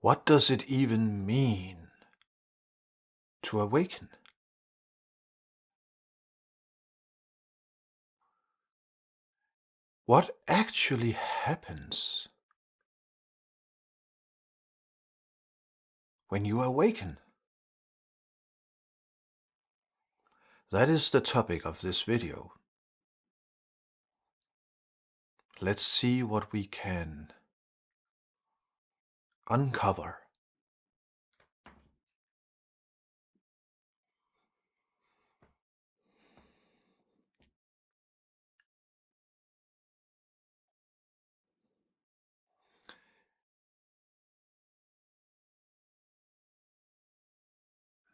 What does it even mean to awaken? What actually happens when you awaken? That is the topic of this video. Let's see what we can uncover.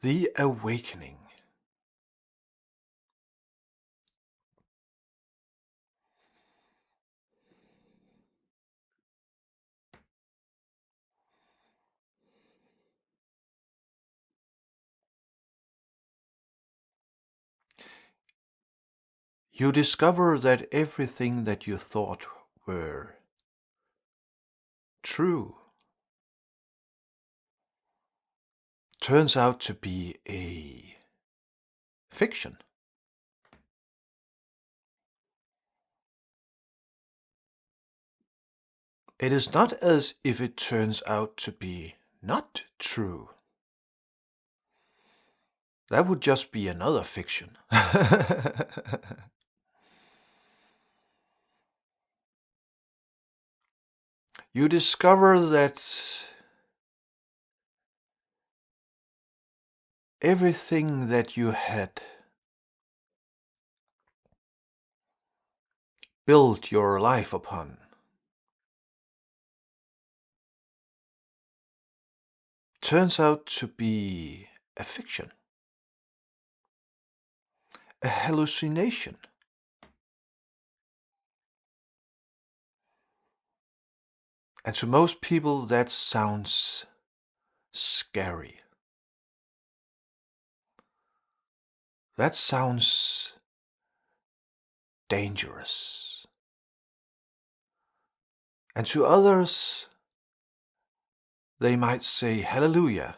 The awakening. You discover that everything that you thought were true turns out to be a fiction. It is not as if it turns out to be not true. That would just be another fiction. You discover that everything that you had built your life upon turns out to be a fiction, a hallucination. And to most people, that sounds scary. That sounds dangerous. And to others, they might say, hallelujah,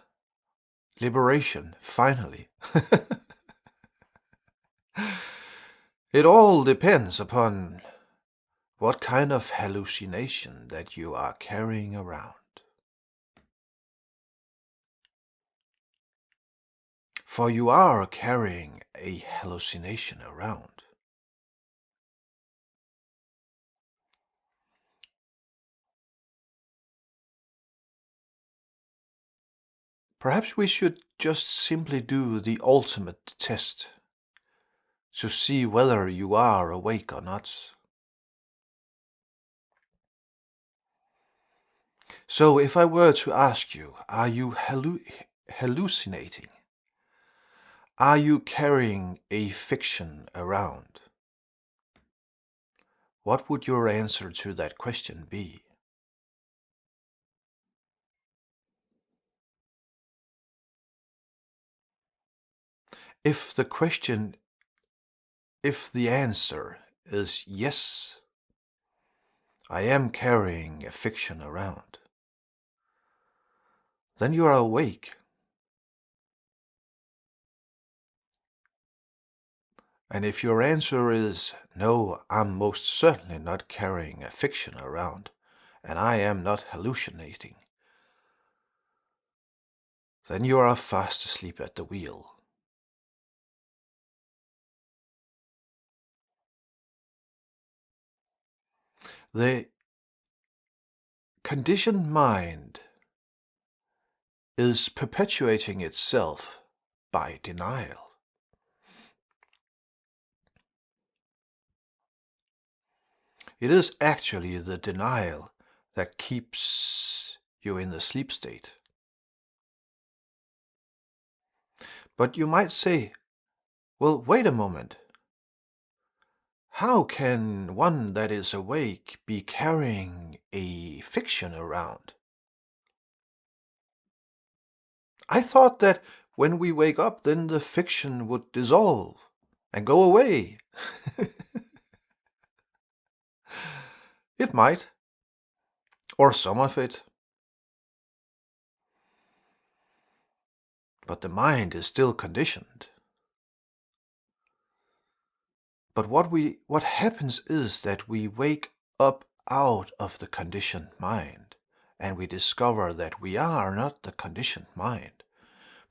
liberation, finally. It all depends upon what kind of hallucination that you are carrying around. For you are carrying a hallucination around. Perhaps we should just simply do the ultimate test to see whether you are awake or not. So if I were to ask you, are you hallucinating? Are you carrying a fiction around? What would your answer to that question be? If the answer is yes, I am carrying a fiction around, then you are awake. And if your answer is no, I'm most certainly not carrying a fiction around, and I am not hallucinating, then you are fast asleep at the wheel. The conditioned mind is perpetuating itself by denial. It is actually the denial that keeps you in the sleep state. But you might say, well, wait a moment. How can one that is awake be carrying a fiction around? I thought that when we wake up, then the fiction would dissolve and go away. It might, or some of it. but the mind is still conditioned. But what happens is that we wake up out of the conditioned mind, and we discover that we are not the conditioned mind,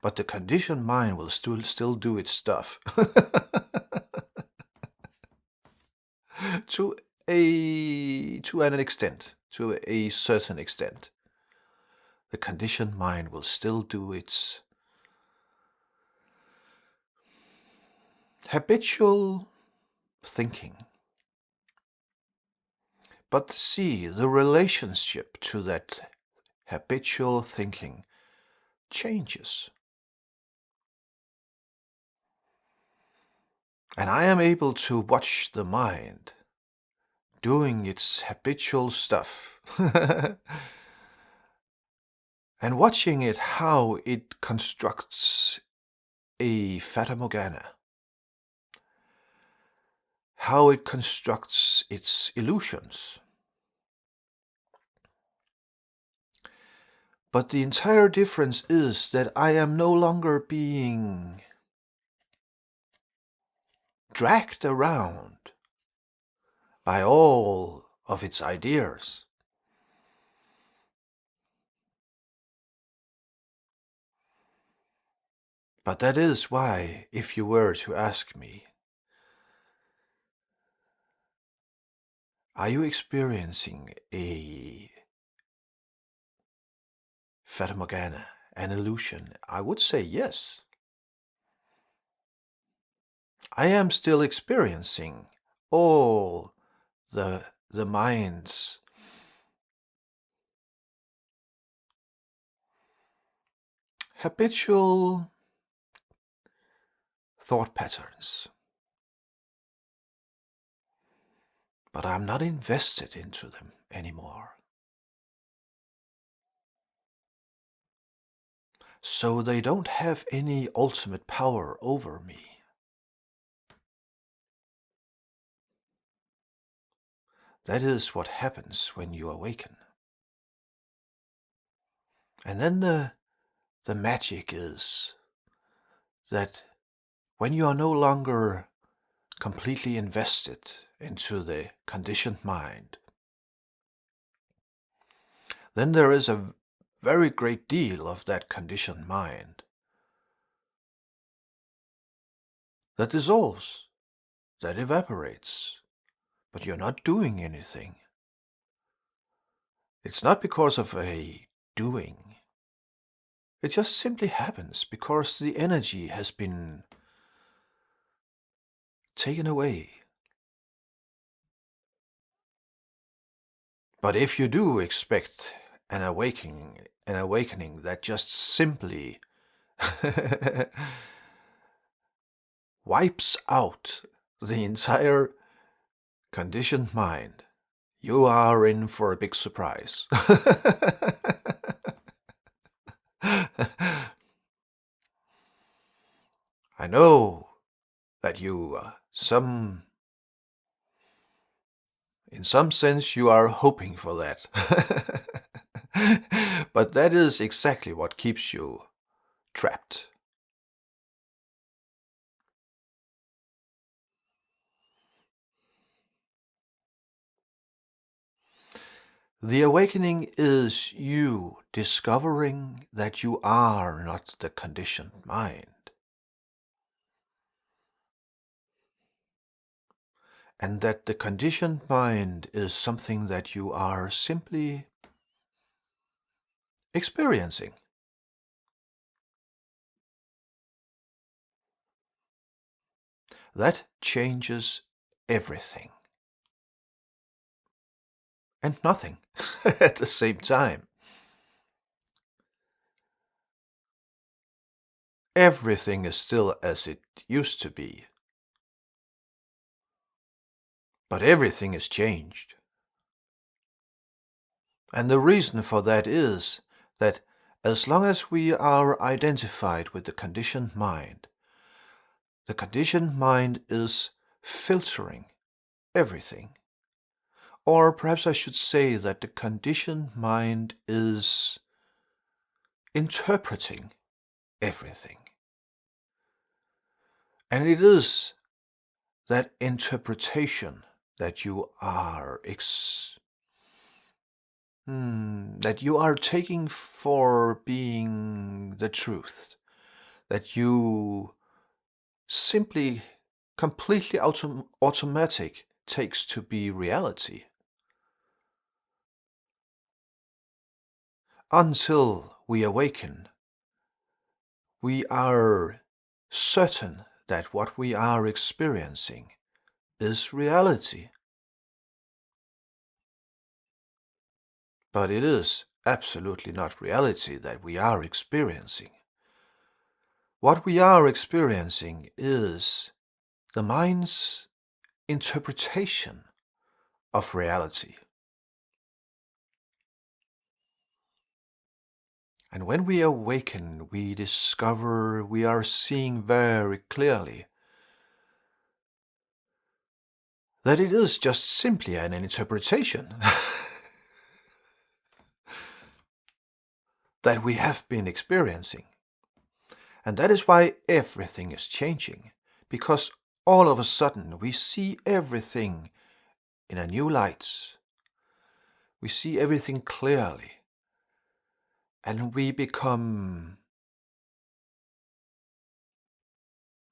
but the conditioned mind will still do its stuff. to to a certain extent. The conditioned mind will still do its habitual thinking. But see, the relationship to that habitual thinking changes. And I am able to watch the mind doing its habitual stuff and watching it how it constructs a fata morgana, how it constructs its illusions. But the entire difference is that I am no longer being dragged around by all of its ideas. But that is why, if you were to ask me, are you experiencing a fata morgana, an illusion? I would say yes. I am still experiencing all the mind's habitual thought patterns. But I'm not invested into them anymore. So they don't have any ultimate power over me. That is what happens when you awaken. And then the magic is that when you are no longer completely invested into the conditioned mind, then there is a very great deal of that conditioned mind that dissolves, that evaporates, but you're not doing anything. It's not because of a doing. It just simply happens because the energy has been taken away. But if you do expect an awakening that just simply wipes out the entire conditioned mind, you are in for a big surprise. I know that in some sense, you are hoping for that. But that is exactly what keeps you trapped. The awakening is you discovering that you are not the conditioned mind, and that the conditioned mind is something that you are simply experiencing. That changes everything and nothing at the same time. Everything is still as it used to be, but everything is changed. And the reason for that is that as long as we are identified with the conditioned mind is filtering everything. Or perhaps I should say that the conditioned mind is interpreting everything. And it is that interpretation that you are that you are taking for being the truth, that you simply completely automatic takes to be reality, until we awaken. We are certain that what we are experiencing is reality. But it is absolutely not reality that we are experiencing. What we are experiencing is the mind's interpretation of reality. And when we awaken, we discover we are seeing very clearly that it is just simply an interpretation that we have been experiencing. And that is why everything is changing, because all of a sudden we see everything in a new light. We see everything clearly, and we become,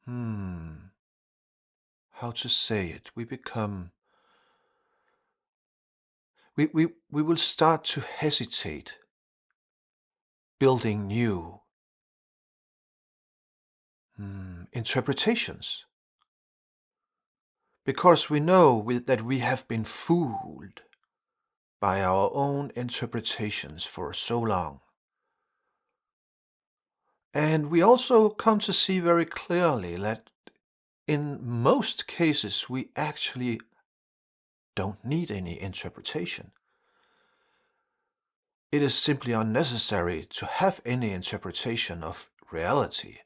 how to say it? We will start to hesitate building new interpretations, because we know that we have been fooled by our own interpretations for so long. And we also come to see very clearly that in most cases we actually don't need any interpretation. It is simply unnecessary to have any interpretation of reality.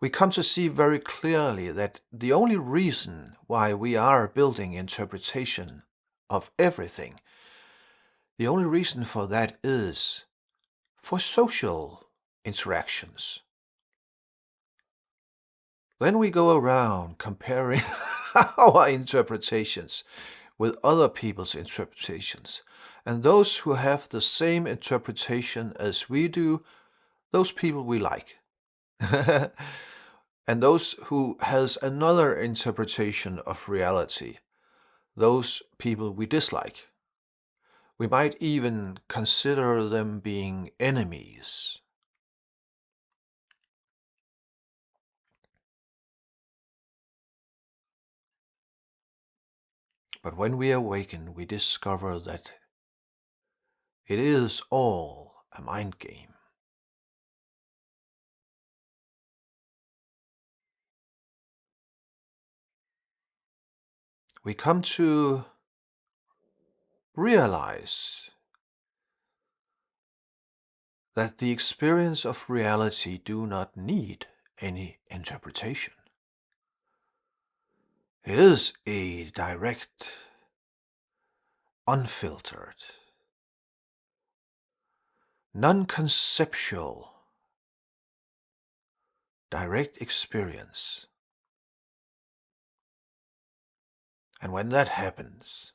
We come to see very clearly that the only reason why we are building interpretation of everything, the only reason for that is for social interactions. Then we go around comparing our interpretations with other people's interpretations. And those who have the same interpretation as we do, those people we like. And those who has another interpretation of reality, those people we dislike. We might even consider them being enemies. But when we awaken, we discover that it is all a mind game. We come to realize that the experience of reality do not need any interpretation. It is a direct, unfiltered, non-conceptual, direct experience. And when that happens,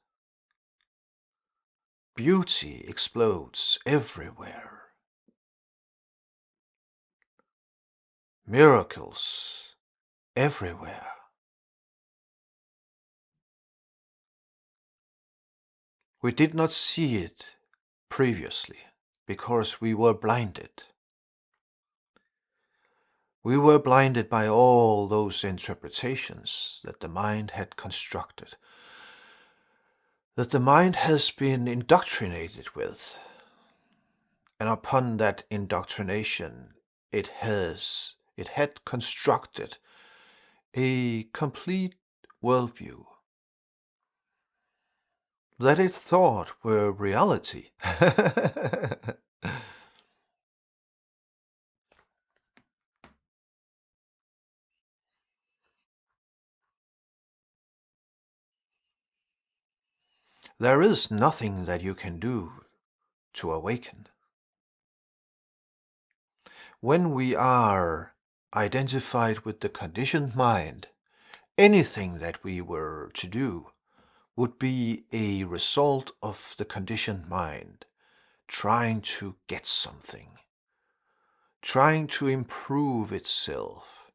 beauty explodes everywhere. Miracles everywhere. We did not see it previously because we were blinded. We were blinded by all those interpretations that the mind had constructed, that the mind has been indoctrinated with. And upon that indoctrination, it had constructed a complete worldview that it thought were reality. There is nothing that you can do to awaken. When we are identified with the conditioned mind, anything that we were to do would be a result of the conditioned mind trying to get something, trying to improve itself,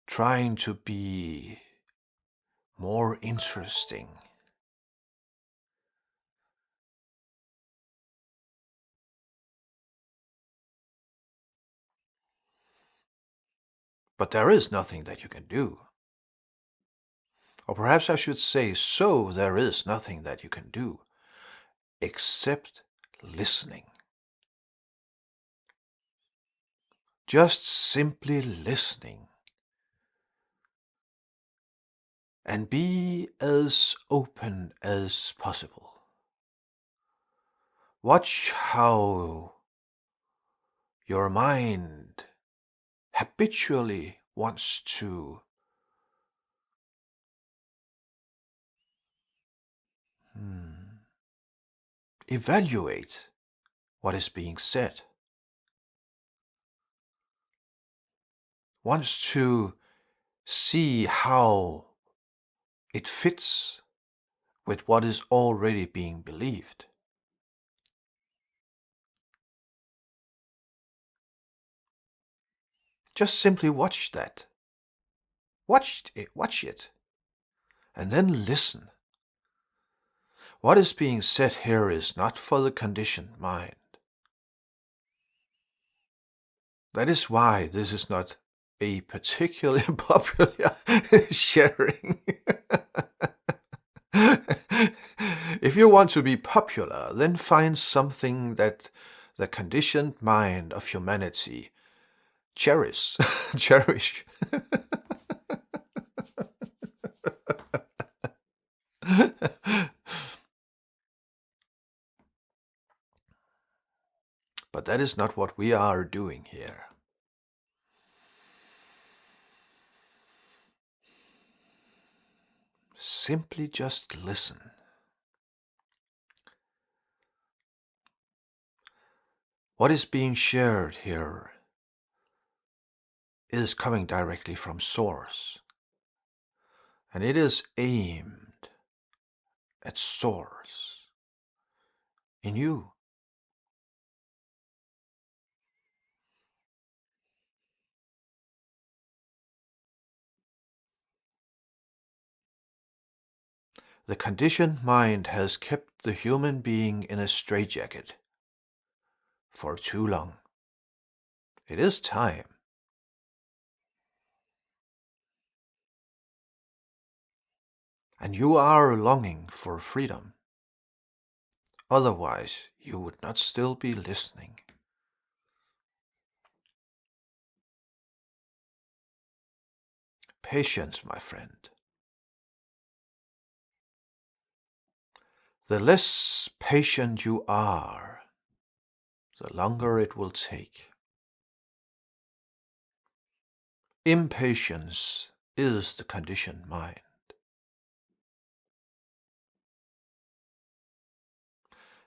trying to be more interesting. But there is nothing that you can do. Or perhaps I should say, so there is nothing that you can do except listening. Just simply listening. And be as open as possible. Watch how your mind habitually wants to evaluate what is being said, wants to see how it fits with what is already being believed. Just simply watch that. Watch it, and then listen. What is being said here is not for the conditioned mind. That is why this is not a particularly popular sharing. If you want to be popular, then find something that the conditioned mind of humanity cherish. But that is not what we are doing here. Simply just listen. What is being shared here is coming directly from Source, and it is aimed at Source in you. The conditioned mind has kept the human being in a straitjacket for too long. It is time. And you are longing for freedom. Otherwise, you would not still be listening. Patience, my friend. The less patient you are, the longer it will take. Impatience is the conditioned mind.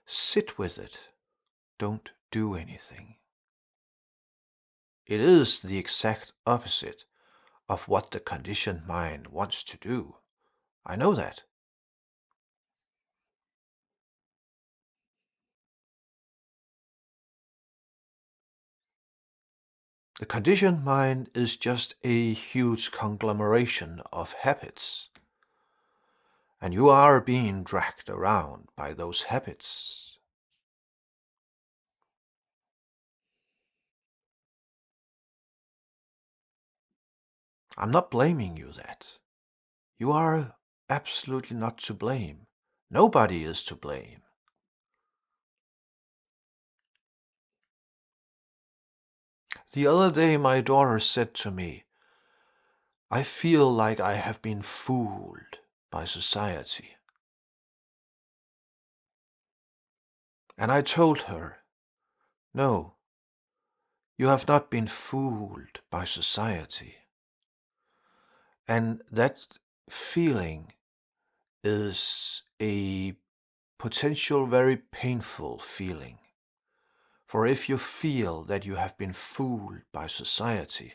Sit with it. Don't do anything. It is the exact opposite of what the conditioned mind wants to do. I know that. The conditioned mind is just a huge conglomeration of habits, and you are being dragged around by those habits. I'm not blaming you that. You are absolutely not to blame. Nobody is to blame. The other day my daughter said to me, I feel like I have been fooled by society. And I told her, no, you have not been fooled by society. And that feeling is a potential very painful feeling For if you feel that you have been fooled by society,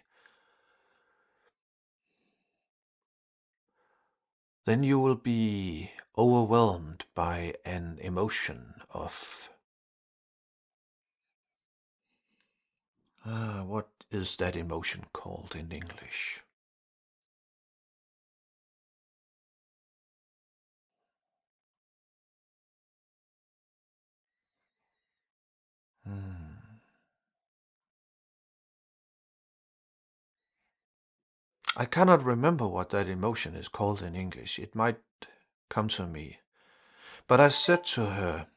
then you will be overwhelmed by an emotion of, what is that emotion called in English? I cannot remember what that emotion is called in English. It might come to me. But I said to her,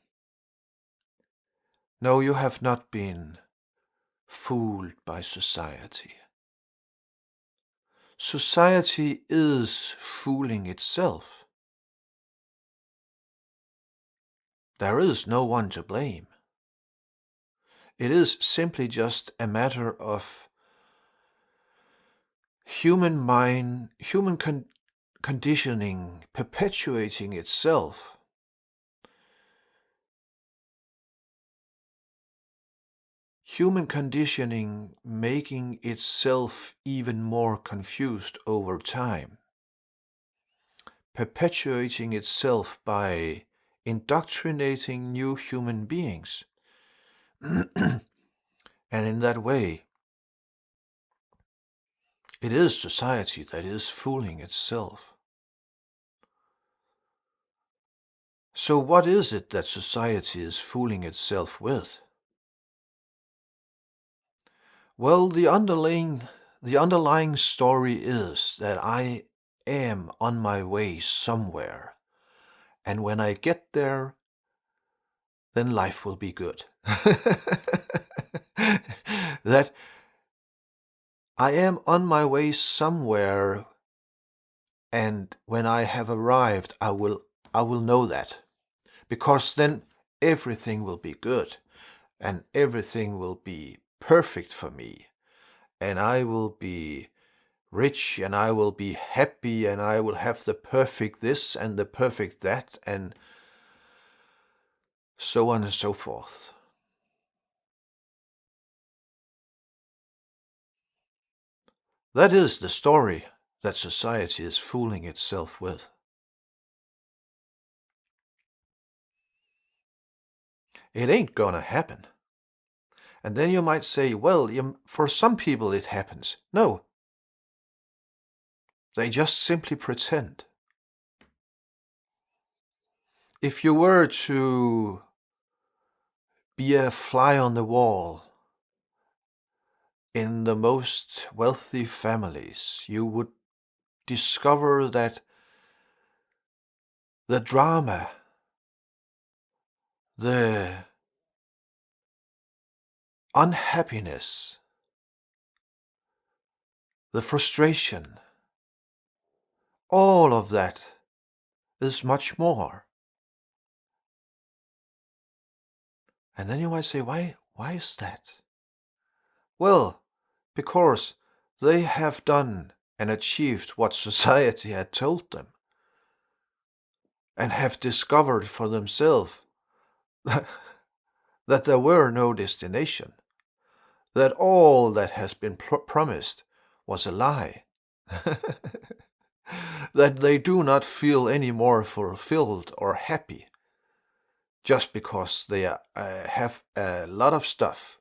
no, you have not been fooled by society. Society is fooling itself. There is no one to blame. It is simply just a matter of human mind, conditioning perpetuating itself. Human conditioning making itself even more confused over time. Perpetuating itself by indoctrinating new human beings. And in that way, it is society that is fooling itself. So what is it that society is fooling itself with? Well, the underlying story is that I am on my way somewhere. And when I get there, then life will be good. That I am on my way somewhere, and when I have arrived, I will know that. Because then everything will be good, and everything will be perfect for me, and I will be rich, and I will be happy, and I will have the perfect this and the perfect that, and so on and so forth. That is the story that society is fooling itself with. It ain't gonna happen. And then you might say, well, for some people it happens. No. They just simply pretend. If you were to be a fly on the wall in the most wealthy families, you would discover that the drama, the unhappiness, the frustration, all of that is much more. And then you might say, why is that? Well, because they have done and achieved what society had told them, and have discovered for themselves that there were no destination, that all that has been promised was a lie, that they do not feel any more fulfilled or happy just because they have a lot of stuff.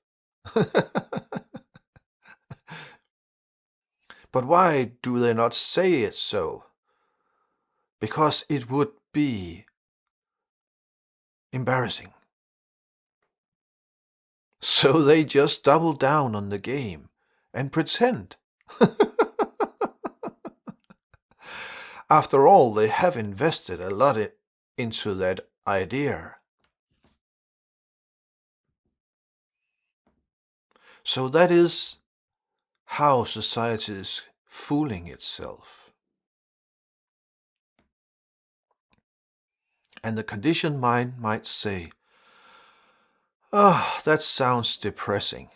But why do they not say it so? Because it would be embarrassing. So they just double down on the game and pretend. After all, they have invested a lot into that idea. So that is how society is fooling itself. And the conditioned mind might say, "Ah, that sounds depressing."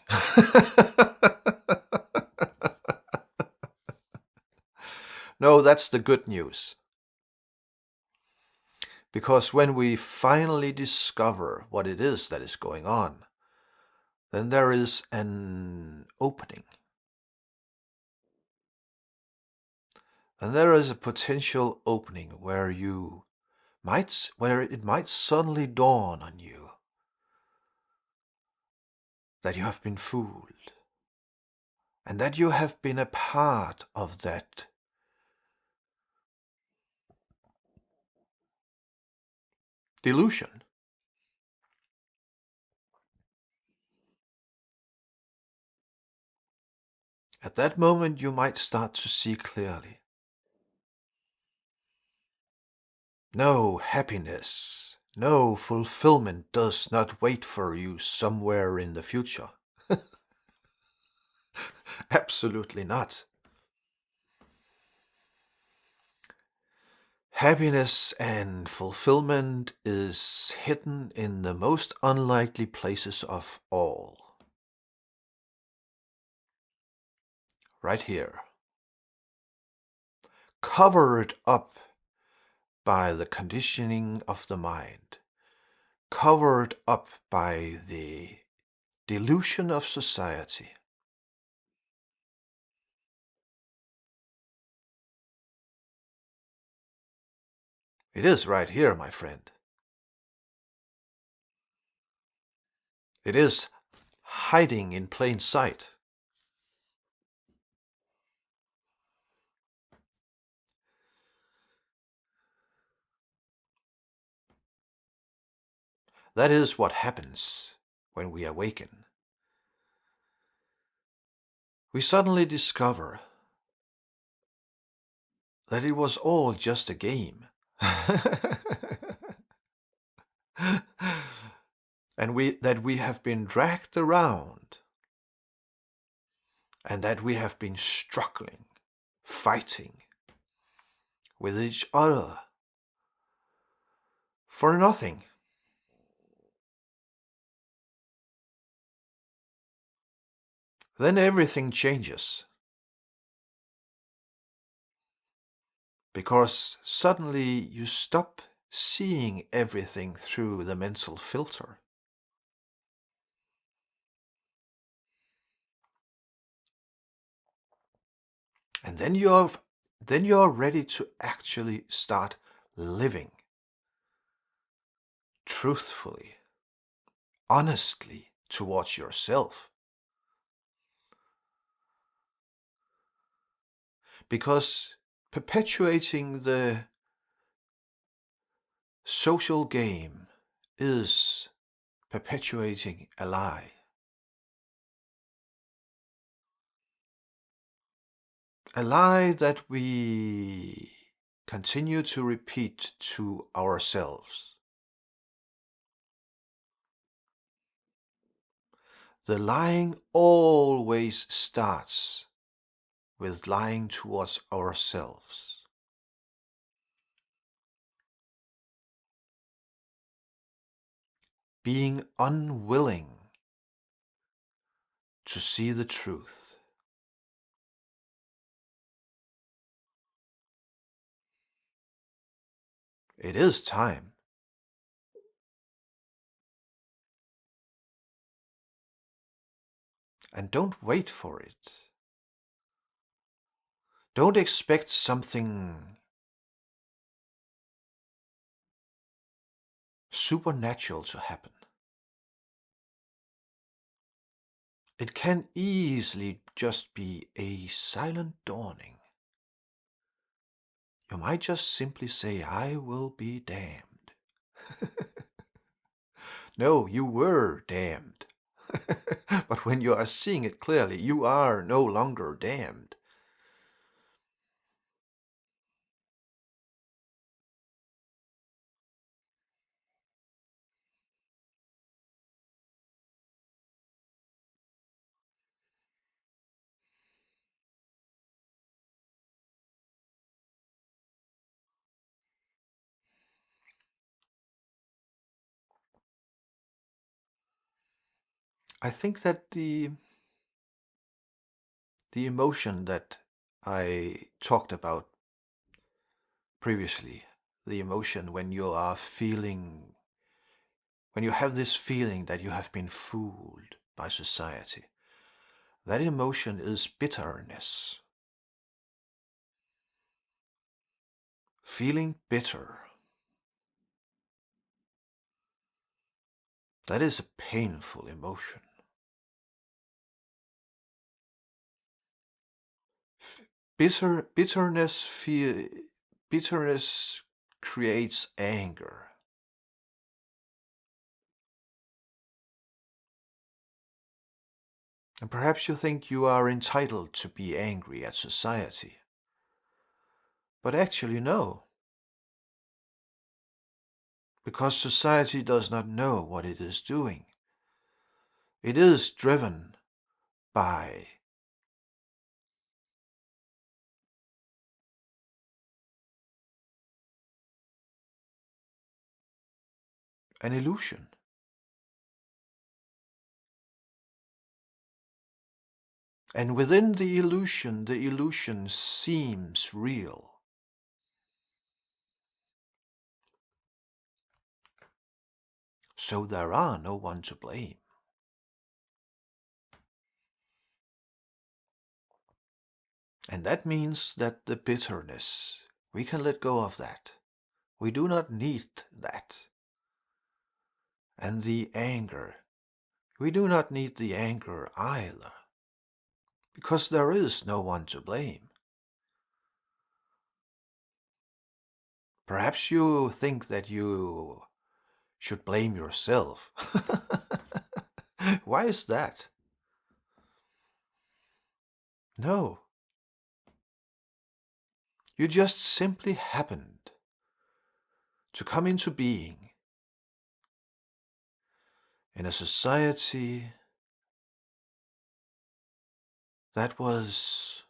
No, that's the good news. Because when we finally discover what it is that is going on, then there is an opening. And there is a potential opening where it might suddenly dawn on you that you have been fooled, and that you have been a part of that delusion. At that moment, you might start to see clearly. No happiness, no fulfillment does not wait for you somewhere in the future. Absolutely not. Happiness and fulfillment is hidden in the most unlikely places of all. Right here. Covered up by the conditioning of the mind. Covered up by the delusion of society. It is right here, my friend. It is hiding in plain sight. That is what happens when we awaken. We suddenly discover that it was all just a game. And that we have been dragged around, and that we have been struggling, fighting with each other for nothing. Then everything changes. Because suddenly you stop seeing everything through the mental filter. And then you're ready to actually start living truthfully, honestly towards yourself. Because perpetuating the social game is perpetuating a lie. A lie that we continue to repeat to ourselves. The lying always starts with lying towards ourselves. Being unwilling to see the truth. It is time. And don't wait for it. Don't expect something supernatural to happen. It can easily just be a silent dawning. You might just simply say, I will be damned. No, you were damned. But when you are seeing it clearly, you are no longer damned. I think that the emotion that I talked about previously, the emotion when you are feeling, when you have this feeling that you have been fooled, by society. That emotion is bitterness. Feeling bitter. That is a painful emotion. Bitterness creates anger. And perhaps you think you are entitled to be angry at society. But actually no. Because society does not know what it is doing. It is driven by an illusion. And within the illusion seems real. So there are no one to blame. And that means that the bitterness, we can let go of that. We do not need that. And the anger, we do not need the anger either. Because there is no one to blame. Perhaps you think that you should blame yourself. Why is that? No. You just simply happened to come into being in a society that was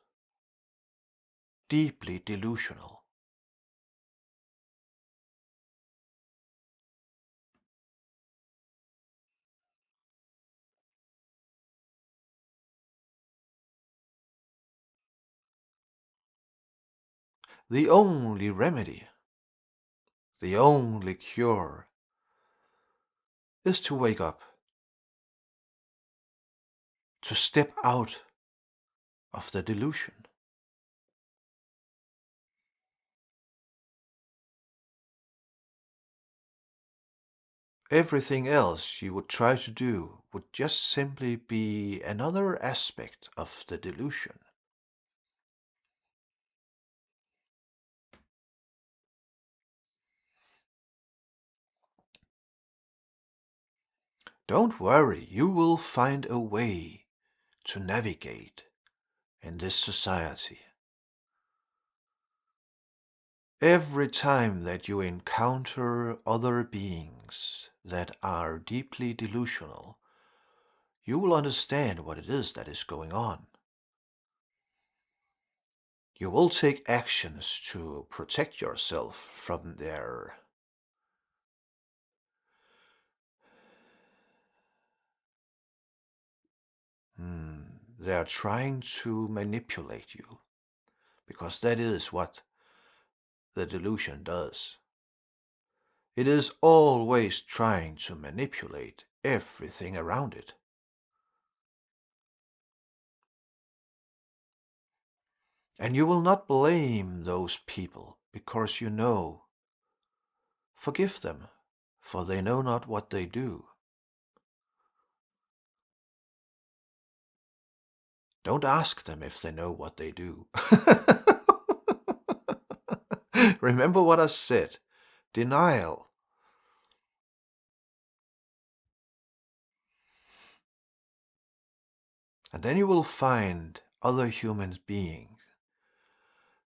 deeply delusional. The only remedy, the only cure, is to wake up, to step out of the delusion. Everything else you would try to do would just simply be another aspect of the delusion. Don't worry, you will find a way to navigate in this society. Every time that you encounter other beings that are deeply delusional, you will understand what it is that is going on. You will take actions to protect yourself from their they are trying to manipulate you, because that is what the delusion does. It is always trying to manipulate everything around it. And you will not blame those people, because you know, forgive them, for they know not what they do. Don't ask them if they know what they do. Remember what I said. Denial. And then you will find other human beings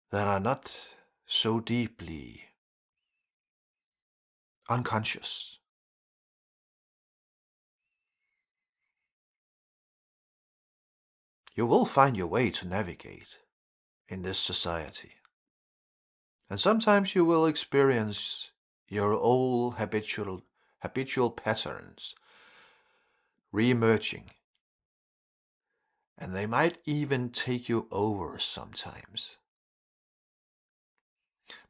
that are not so deeply unconscious. You will find your way to navigate in this society. And sometimes you will experience your old habitual patterns re-emerging. And they might even take you over sometimes.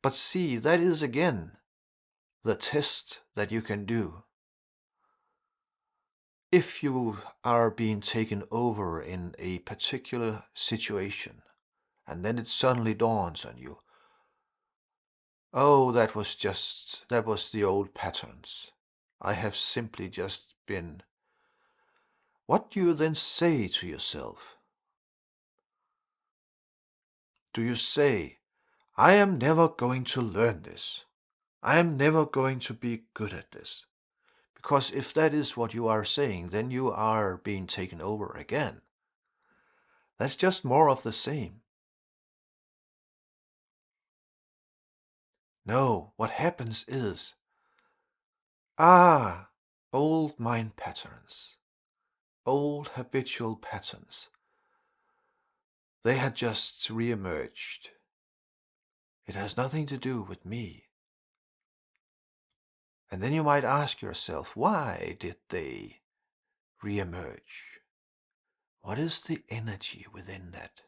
But see, that is again the test that you can do. if you are being taken over in a particular situation, and then it suddenly dawns on you, oh, that was the old patterns. I have simply just been. What do you then say to yourself? Do you say, I am never going to learn this? I am never going to be good at this? Because if that is what you are saying, then you are being taken over again. That's just more of the same. No, what happens is, old mind patterns, old habitual patterns. They had just re-emerged. It has nothing to do with me. And then you might ask yourself, why did they re-emerge? What is the energy within that?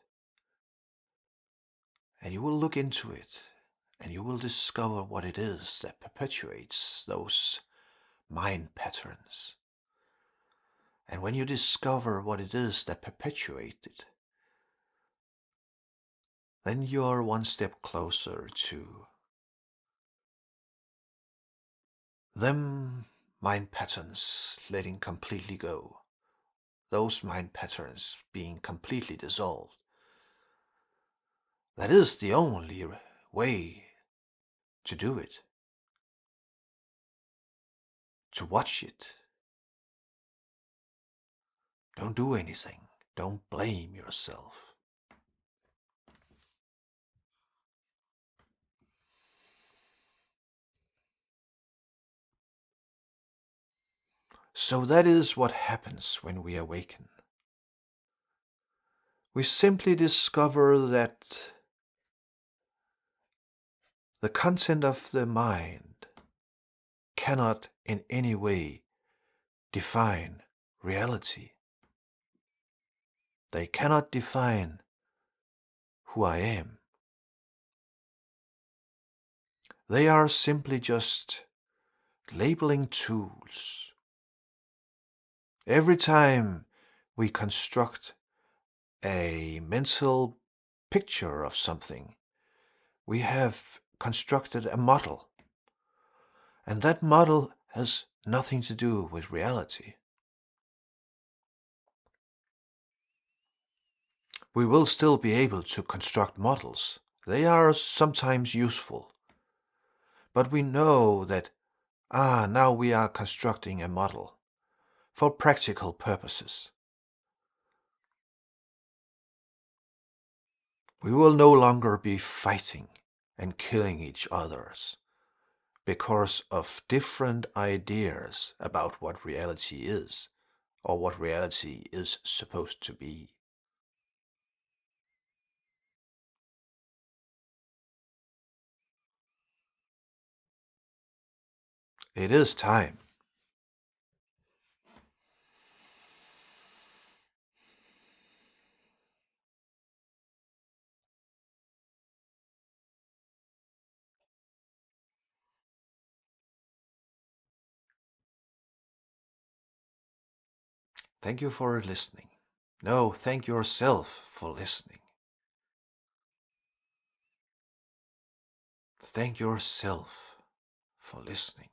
And you will look into it, and you will discover what it is that perpetuates those mind patterns. And when you discover what it is that perpetuates it, then you're one step closer to them mind patterns letting completely go. Those mind patterns being completely dissolved. That is the only way to do it. To watch it. Don't do anything. Don't blame yourself. So that is what happens when we awaken. We simply discover that the content of the mind cannot in any way define reality. They cannot define who I am. They are simply just labeling tools. Every time we construct a mental picture of something, we have constructed a model. And that model has nothing to do with reality. We will still be able to construct models. They are sometimes useful. But we know that, now we are constructing a model for practical purposes. We will no longer be fighting and killing each others because of different ideas about what reality is or what reality is supposed to be. It is time. Thank you for listening. No, thank yourself for listening. Thank yourself for listening.